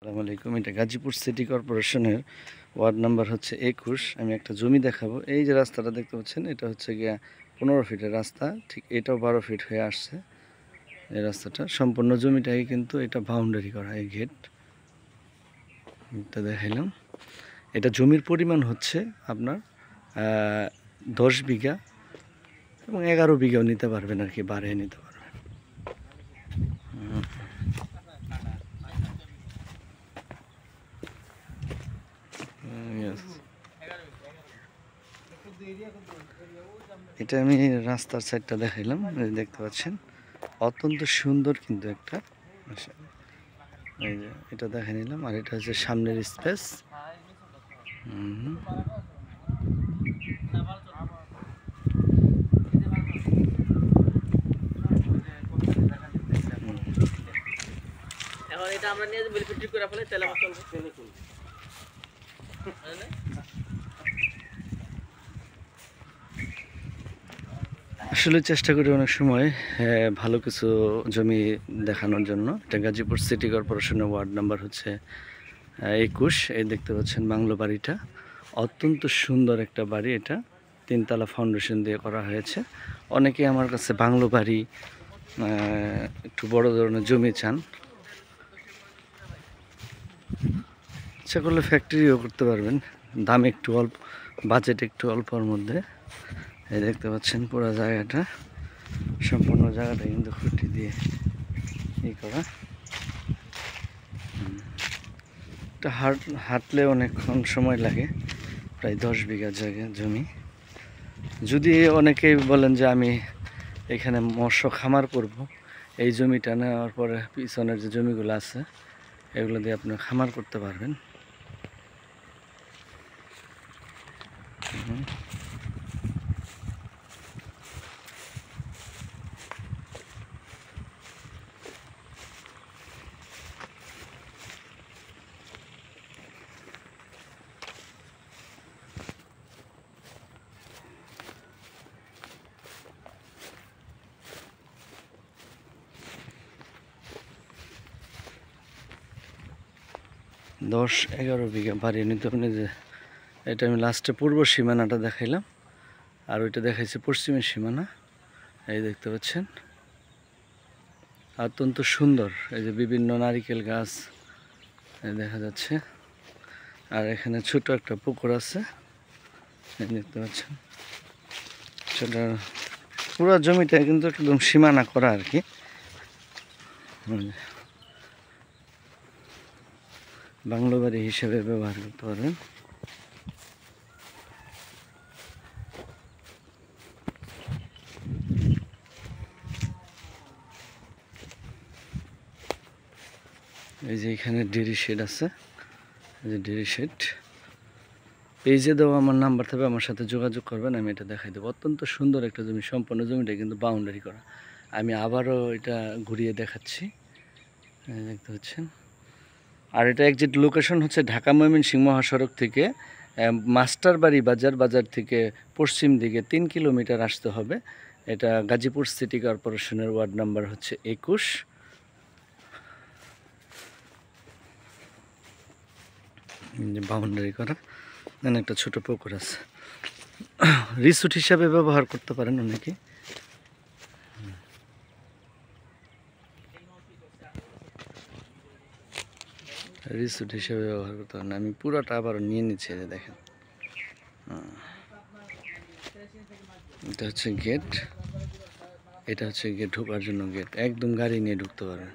আসসালামু আলাইকুম। এটা গাজীপুর সিটি কর্পোরেশনের ওয়ার্ড নাম্বার হচ্ছে ২১। আমি একটা জমি দেখাবো। এই যে রাস্তাটা দেখতে পাচ্ছেন, এটা হচ্ছে গিয়া ১৫ ফিটের রাস্তা, ঠিক এটাও ১২ ফিট হয়ে আসছে। এই রাস্তাটা সম্পূর্ণ জমিটাই কিন্তু এটা বাউন্ডারি করা, এই গেটটা দেখাইলাম। এটা জমির পরিমাণ হচ্ছে আপনার ১০ বিঘা এবং ১১ বিঘাও নিতে পারবেন আর কি, বাড়িয়ে নিতে পারবেন। এটা আমি রাস্তার সাইডটা দেখাইলাম, দেখতে পাচ্ছেন অত্যন্ত সুন্দর কিন্তু একটা। এই যে এটা দেখে নিলাম, আর এটা হচ্ছে সামনের স্পেস। এখন এটা আমরা নিয়ে যে বেনিফিট করে ফেলে তেলে মত চলবে আসলে চেষ্টা করি অনেক সময় ভালো কিছু জমি দেখানোর জন্য। এটা গাজীপুর সিটি কর্পোরেশনের ওয়ার্ড নাম্বার হচ্ছে ২১। এই দেখতে পাচ্ছেন বাংলো বাড়িটা, অত্যন্ত সুন্দর একটা বাড়ি। এটা ৩ তলা ফাউন্ডেশন দিয়ে করা হয়েছে। অনেকে আমার কাছে বাংলো বাড়ি, একটু বড় ধরনের জমি চান। ইচ্ছা করলে ফ্যাক্টরিও করতে পারবেন, দাম একটু অল্প, বাজেট একটু অল্পর মধ্যে। এই দেখতে পাচ্ছেন পুরো জায়গাটা, সম্পূর্ণ জায়গাটা কিন্তু খুঁটি দিয়ে করা। এটা হাঁটলে অনেকক্ষণ সময় লাগে, প্রায় ১০ বিঘা জায়গা জমি। যদি অনেকেই বলেন যে আমি এখানে মৎস্য খামার করব, এই জমিটা নেওয়ার পরে পিছনের যে জমিগুলো আছে এগুলো দিয়ে আপনি খামার করতে পারবেন। ১০-১১ বিঘা বাড়িয়ে নিতে পারেন। যে এটা আমি লাস্টে পূর্ব সীমানাটা দেখাইলাম, আর ওইটা দেখাইছে পশ্চিমের সীমানা। এই দেখতে পাচ্ছেন অত্যন্ত সুন্দর। এই যে বিভিন্ন নারিকেল গাছ দেখা যাচ্ছে, আর এখানে ছোট একটা পুকুর আছে, এই দেখতে পাচ্ছেন। সেটা পুরো জমিটা কিন্তু একদম সীমানা করা আর কি। বাংলো বাড়ি হিসেবে ব্যবহার করতে পারবেন। এই যে এখানে ডেরি শেড আছে, এই যে ডেরি শেড। পেজে দেওয়া আমার নাম্বার থাকবে, আমার সাথে যোগাযোগ করবেন, আমি এটা দেখাই দেবো। অত্যন্ত সুন্দর একটা জমি, সম্পূর্ণ জমিটা কিন্তু বাউন্ডারি করা। আমি আবারও এটা ঘুরিয়ে দেখাচ্ছি, দেখতে পাচ্ছেন। আর এটা এক্সাক্ট লোকেশন হচ্ছে ঢাকা ময়মনসিংহ মহাসড়ক থেকে মাস্টারবাড়ি বাজার থেকে পশ্চিম দিকে ৩ কিলোমিটার আসতে হবে। এটা গাজীপুর সিটি কর্পোরেশনের ওয়ার্ড নাম্বার হচ্ছে ২১। বাউন্ডারি করা, এখানে একটা ছোট পুকুর আছে, রিসোর্ট হিসাবে ব্যবহার করতে পারেন অনেকে। রিসোর্ট হিসেবে ব্যবহার করতে পারেন। আমি পুরোটা আবার নিয়ে নিচ্ছি, যে দেখেন। এটা হচ্ছে গেট, এটা হচ্ছে গেট, ঢোকার জন্য গেট, একদম গাড়ি নিয়ে ঢুকতে পারবেন।